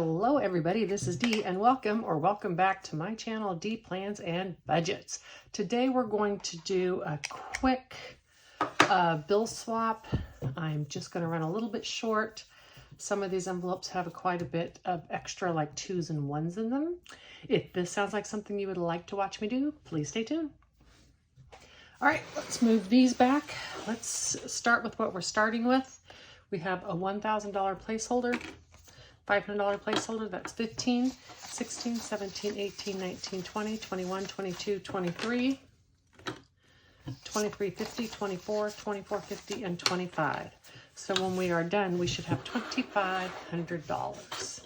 Hello everybody, this is Dee and welcome back to my channel, Dee Plans and Budgets. Today we're going to do a quick bill swap. I'm just going to run a little bit short. Some of these envelopes have quite a bit of extra like 2s and 1s in them. If this sounds like something you would like to watch me do, please stay tuned. All right, let's move these back. Let's start with what we're starting with. We have a $1,000 placeholder. $500 placeholder, that's 15, 16, 17, 18, 19, 20, 21, 22, 23, 23, 50, 24, 24, 50, and 25. So when we are done, we should have $2,500.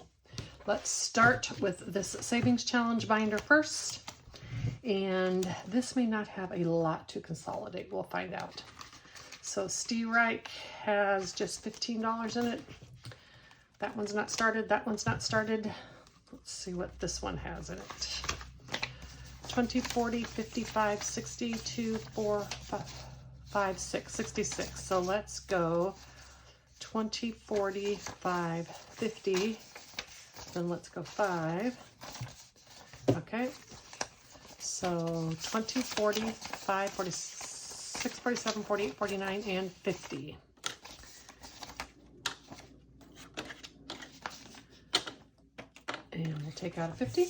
Let's start with this savings challenge binder first. And this may not have a lot to consolidate. We'll find out. So Steve Reich has just $15 in it. That one's not started. That one's not started. Let's see what this one has in it. 20, 40, 55, 60, 2, 4, 5, 6, 66. So let's go 20, 40, 5, 50. Then let's go 5. Okay. So 20, 40, 5, 46, 47, 48, 49, and 50. And we'll take out a 50.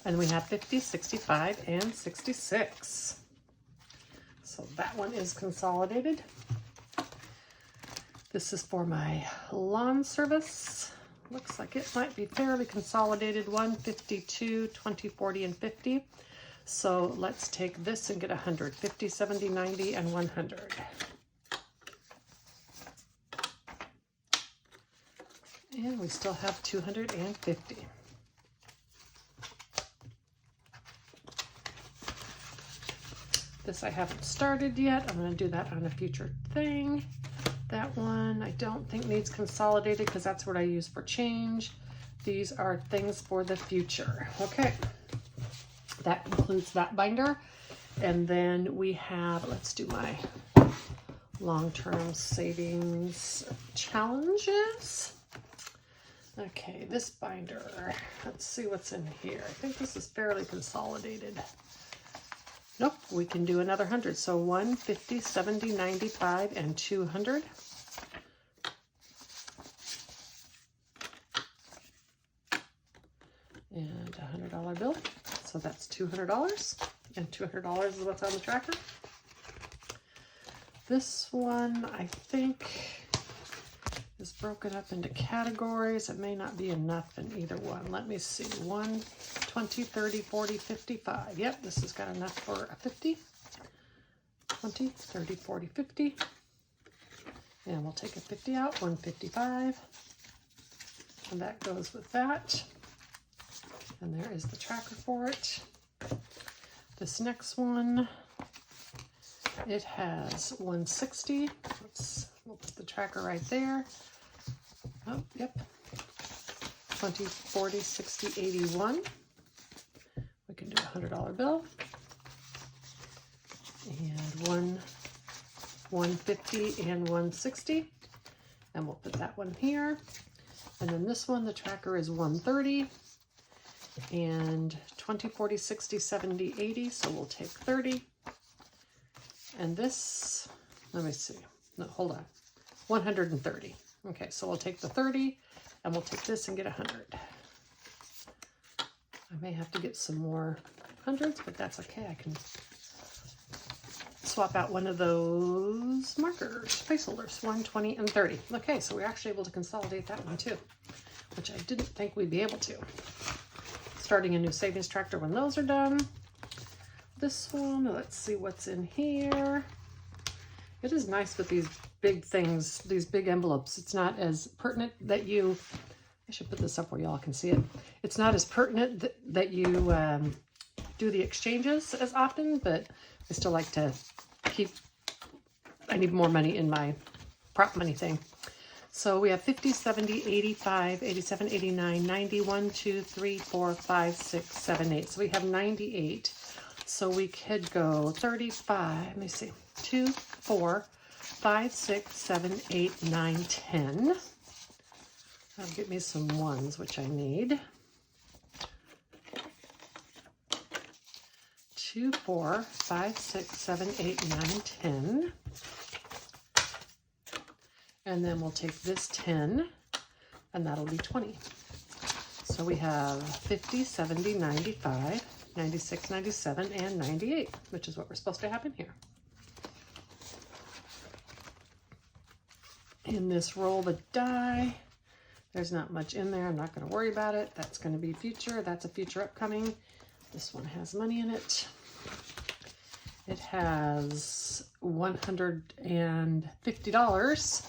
And we have 50, 65, and 66. So that one is consolidated. This is for my lawn service. Looks like it might be fairly consolidated. 1, 52, 20, 40, and 50. So let's take this and get 100. 50, 70, 90, and 100. And we still have 250. This I haven't started yet. I'm going to do that on a future thing. That one I don't think needs consolidated because that's what I use for change. These are things for the future. Okay, that concludes that binder. And then we have, let's do my long-term savings challenges. Okay, this binder, let's see what's in here. I think this is fairly consolidated. Nope, we can do another 100. So 1, 50, 70, 95, and 200. And a $100 bill. So that's $200. And $200 is what's on the tracker. This one, I think, is broken up into categories. It may not be enough in either one. Let me see. 1, 20, 30, 40, 55. Yep, this has got enough for a 50. 20, 30, 40, 50. And we'll take a 50 out. 155. And that goes with that. And there is the tracker for it. This next one, it has 160. We'll put the tracker right there. Oh, yep. 20, 40, 60, 81. We can do a $100 bill. And 150 and 160. And we'll put that one here. And then this one, the tracker is 130. And 20, 40, 60, 70, 80. So we'll take 30. And this, let me see. No, hold on. 130. Okay, so we'll take the 30 and we'll take this and get 100. I may have to get some more hundreds, but that's okay. I can swap out one of those markers, placeholders, 1, 20, and 30. Okay, so we're actually able to consolidate that one too, which I didn't think we'd be able to. Starting a new savings tracker when those are done. This one, let's see what's in here. It is nice with these big things, these big envelopes. It's not as pertinent that you, I should put this up where y'all can see it. It's not as pertinent that you do the exchanges as often, but I still like to keep, I need more money in my prop money thing. So we have 50, 70, 85, 87, 89, 90, 1, 2, 3, 4, 5, 6, 7, 8. So we have 98. So we could go 35, let me see, 2, 4, 5, 6, 7, 8, 9, 10. That'll get me some ones, which I need. 2, 4, 5, 6, 7, 8, 9, 10. And then we'll take this 10, and that'll be 20. So we have 50, 70, 95, 96, 97, and 98, which is what we're supposed to have in here. In this roll the die, there's not much in there. I'm not going to worry about it. That's going to be future. That's a future upcoming. This one has money in it. It has $150.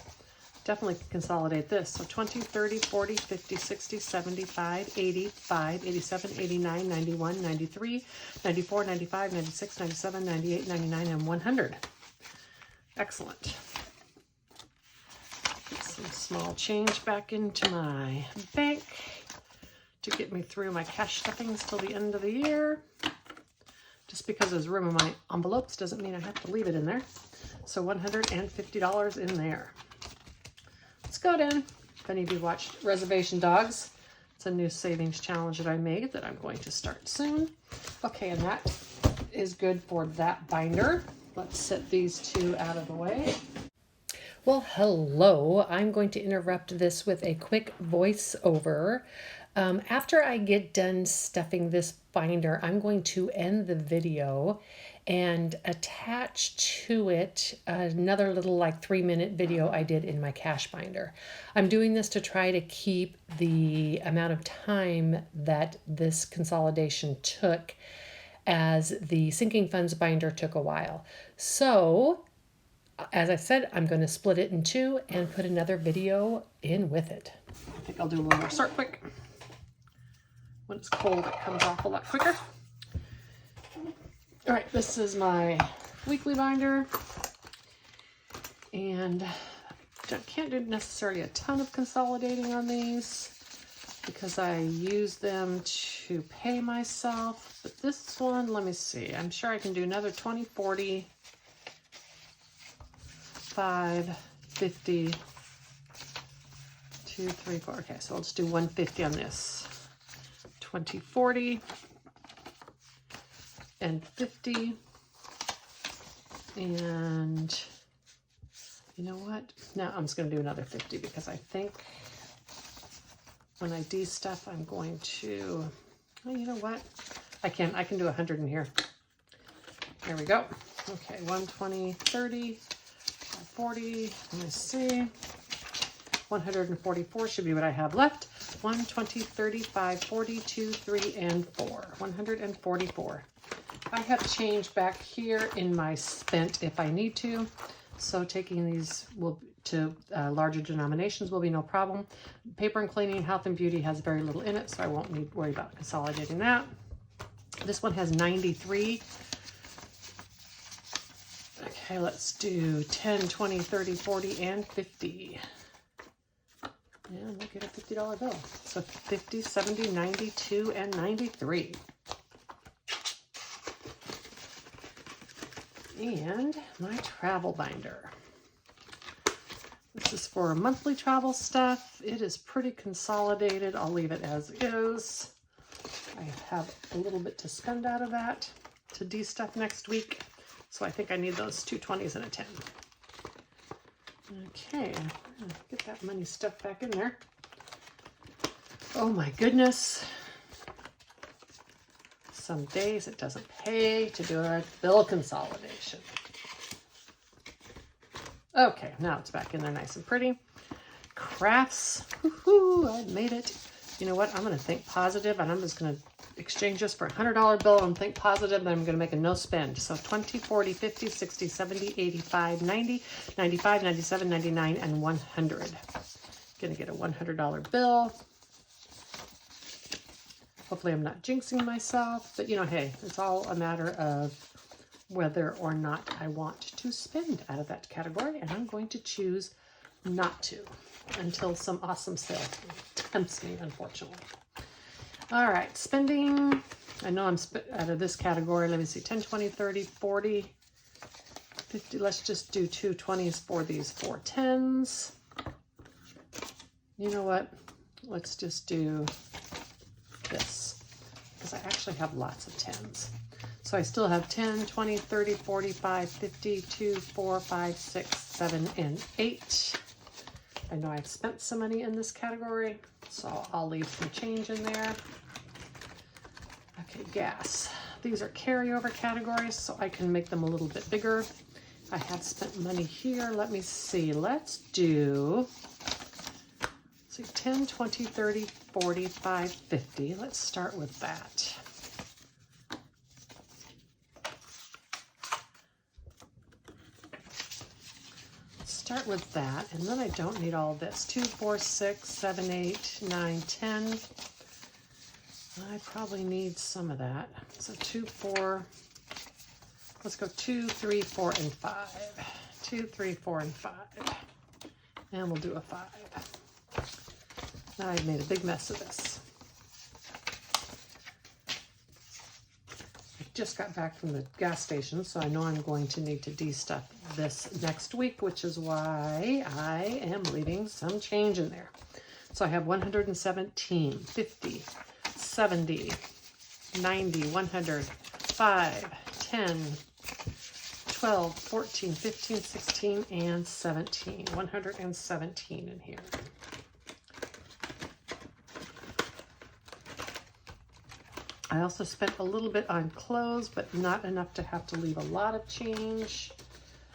Definitely consolidate this. So 20, 30, 40, 50, 60, 75, 85, 87, 89, 91, 93, 94, 95, 96, 97, 98, 99, and 100. Excellent. Get some small change back into my bank to get me through my cash stuffings till the end of the year. Just because there's room in my envelopes doesn't mean I have to leave it in there. So $150 in there. Let's go down. If any of you watched Reservation Dogs, it's a new savings challenge that I made that I'm going to start soon. Okay, and that is good for that binder. Let's set these two out of the way. Well, hello. I'm going to interrupt this with a quick voiceover. After I get done stuffing this binder, I'm going to end the video and attach to it another little like 3-minute video I did in my cash binder. I'm doing this to try to keep the amount of time that this consolidation took, as the sinking funds binder took a while. So, as I said, I'm going to split it in two and put another video in with it. I think I'll do a little more sort quick. When it's cold, it comes off a lot quicker. All right, this is my weekly binder, and I can't do necessarily a ton of consolidating on these because I use them to pay myself. But this one, let me see. I'm sure I can do another 20, 40, 5, 50, 2, 3, 4. Okay, so I'll just do 150 on this. 20, 40. And 50, and you know what? Now I'm just going to do another 50 because I think when I de-stuff, I'm going to, well, you know what? I can do 100 in here. There we go. Okay, 120, 30, 40, let me see. 144 should be what I have left. 120, 35, 42, 3, and 4. 144. I have change back here in my spent if I need to, so taking these will to larger denominations will be no problem. Paper and cleaning, health and beauty has very little in it, so I won't need to worry about consolidating that. This one has 93. Okay, let's do 10, 20, 30, 40, and 50. And we'll get a $50 bill. So 50, 70, 92, and 93. And my travel binder. This is for monthly travel stuff. It is pretty consolidated. I'll leave it as is. I have a little bit to spend out of that to de-stuff next week. So I think I need those 2 20s and a 10. Okay, get that money stuffed back in there. Oh my goodness. Some days it doesn't pay to do a bill consolidation. Okay, now it's back in there nice and pretty. Crafts, woohoo, I made it. You know what, I'm gonna think positive and I'm just gonna exchange this for a $100 bill and think positive, then I'm gonna make a no spend. So 20, 40, 50, 60, 70, 85, 90, 95, 97, 99, and 100. Gonna get a $100 bill. Hopefully I'm not jinxing myself, but you know, hey, it's all a matter of whether or not I want to spend out of that category, and I'm going to choose not to until some awesome sale tempts me, unfortunately. All right, spending. I know I'm out of this category. Let me see, 10, 20, 30, 40, 50. Let's just do 2 20s for these 4 10s. You know what? let's just do this, because I actually have lots of 10s. So I still have 10, 20, 30, 45, 50, 2, 4, 5, 6, 7, and 8. I know I've spent some money in this category, so I'll leave some change in there. Okay, gas. These are carryover categories, so I can make them a little bit bigger. I have spent money here. Let me see. Let's do 10, 20, 30, 45, 50. Let's start with that. Start with that, and then I don't need all this. 2, 4, 6, 7, 8, 9, 10. I probably need some of that. So 2, 4, let's go 2, 3, 4, and 5. 2, 3, 4, and 5. And we'll do a 5. Now I've made a big mess of this. I just got back from the gas station, so I know I'm going to need to de-stuff this next week, which is why I am leaving some change in there. So I have 117, 50, 70, 90, 100, 5, 10, 12, 14, 15, 16, and 17. 117 in here. I also spent a little bit on clothes, but not enough to have to leave a lot of change.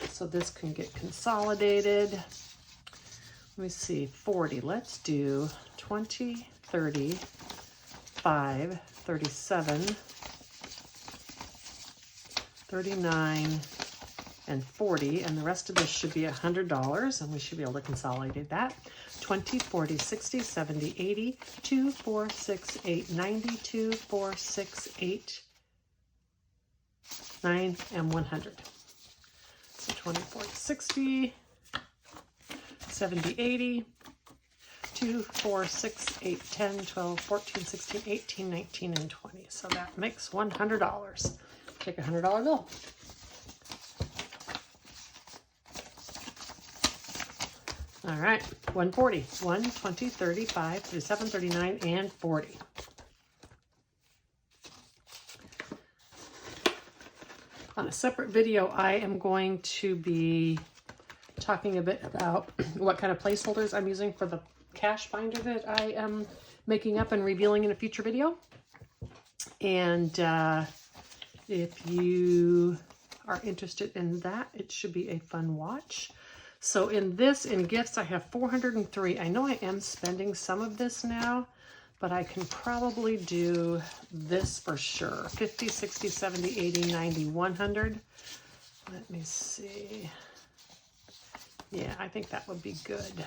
So this can get consolidated. Let me see, 40. Let's do 20, 30, 5, 37, 39, and 40. And the rest of this should be $100, and we should be able to consolidate that. 20, 40, 60, 70, 80, 2, 4, 6, 8, 90, 2, 4, 6, 8, 9, and 100. So 20, 40, 60, 70, 80, 2, 4, 6, 8, 10, 12, 14, 16, 18, 19, and 20. So that makes $100. Take a $100 bill. All right, 140, 1, 20, 35, 37, 39, and 40. On a separate video, I am going to be talking a bit about what kind of placeholders I'm using for the cash binder that I am making up and revealing in a future video. And if you are interested in that, it should be a fun watch. So in gifts, I have 403. I know I am spending some of this now, but I can probably do this for sure. 50, 60, 70, 80, 90, 100. Let me see. Yeah, I think that would be good.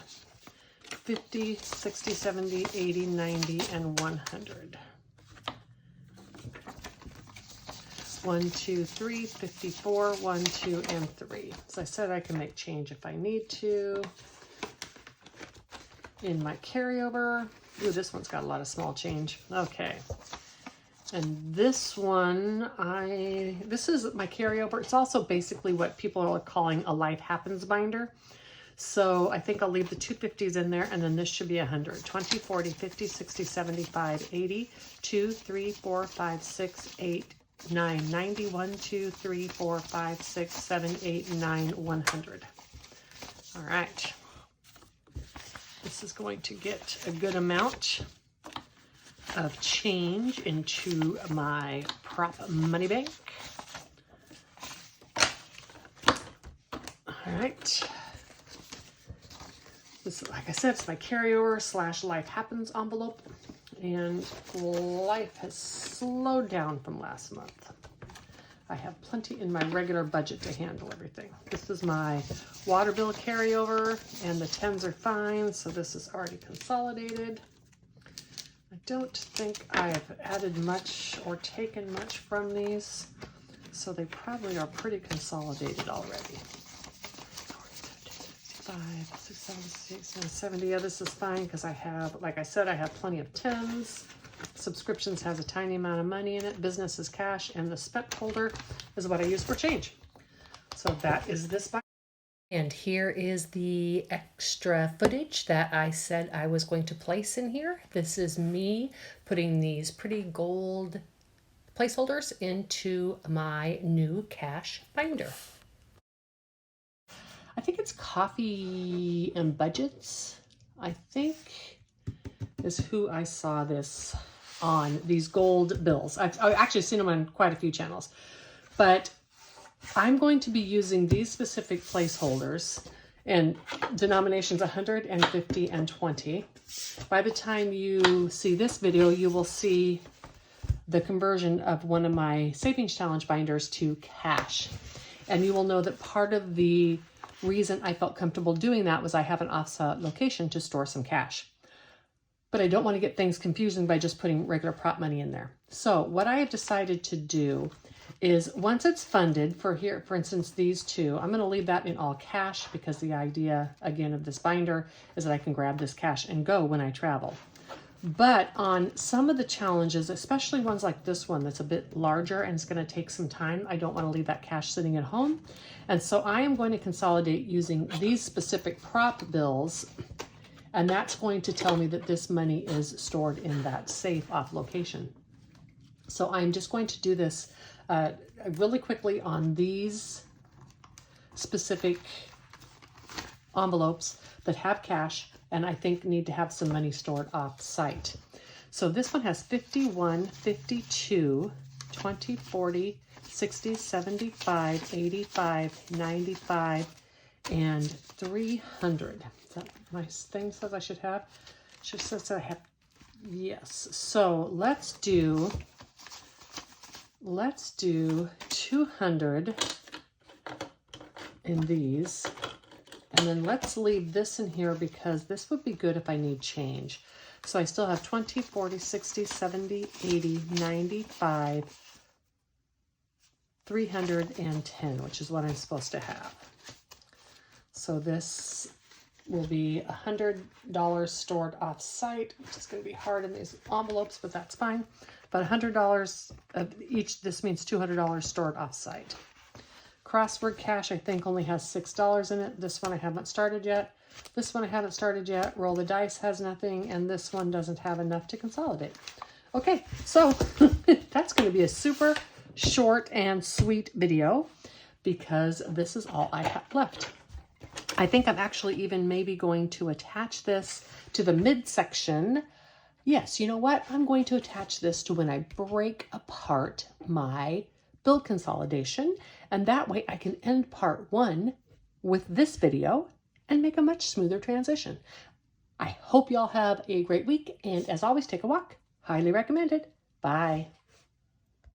50, 60, 70, 80, 90, and 100. 1, 2, 3, 54, 1, 2, and 3. As I said, I can make change if I need to. In my carryover, ooh, this one's got a lot of small change. Okay. And this one, this is my carryover. It's also basically what people are calling a Life Happens binder. So I think I'll leave the 250s in there, and then this should be 100. 20, 40, 50, 60, 75, 80, 2, 3, 4, 5, 6, 8, 9, 90, 1, 2, 3, 4, 5, 6, 7, 8, 9, 100. All right. This is going to get a good amount of change into my prop money bank. All right. This, like I said, it's my carryover / Life Happens envelope. And life has slowed down from last month. I have plenty in my regular budget to handle everything. This is my water bill carryover, and the 10s are fine, so this is already consolidated. I don't think I've added much or taken much from these, so they probably are pretty consolidated already. 5, 6, 7, 6, 70. Yeah, this is fine because I have, like I said, I have plenty of 10s. Subscriptions has a tiny amount of money in it. Business is cash, and the spent folder is what I use for change. So that is this binder. And here is the extra footage that I said I was going to place in here. This is me putting these pretty gold placeholders into my new cash binder. I think it's Coffee and Budgets, I think, is who I saw this on, these gold bills. I've actually seen them on quite a few channels, but I'm going to be using these specific placeholders and denominations 100 and 50 and 20. By the time you see this video, you will see the conversion of one of my Savings Challenge binders to cash. And you will know that part of the reason I felt comfortable doing that was I have an offset location to store some cash. But I don't want to get things confusing by just putting regular prop money in there. So what I have decided to do is once it's funded, for here, for instance, these two, I'm going to leave that in all cash because the idea, again, of this binder is that I can grab this cash and go when I travel. But on some of the challenges, especially ones like this one that's a bit larger and it's going to take some time, I don't want to leave that cash sitting at home. And so I am going to consolidate using these specific prop bills, and that's going to tell me that this money is stored in that safe off location. So I'm just going to do this really quickly on these specific envelopes that have cash and I think need to have some money stored off site. So this one has 51, 52, 20, 40, 60, 75, 85, 95, and 300. Is that my thing says I should have? Should says I have, yes. So let's do 200 in these. And then let's leave this in here because this would be good if I need change. So I still have 20, 40, 60, 70, 80, 95, 310, which is what I'm supposed to have. So this will be $100 stored off site, which is going to be hard in these envelopes, but that's fine. But $100 of each, this means $200 stored off site. Crossword cash, I think, only has $6 in it. This one I haven't started yet. This one I haven't started yet. Roll the dice has nothing, and this one doesn't have enough to consolidate. Okay, so that's going to be a super short and sweet video because this is all I have left. I think I'm actually even maybe going to attach this to the midsection. Yes, you know what? I'm going to attach this to when I break apart my build consolidation, and that way I can end part one with this video and make a much smoother transition. I hope y'all have a great week, and as always, take a walk. Highly recommended. Bye.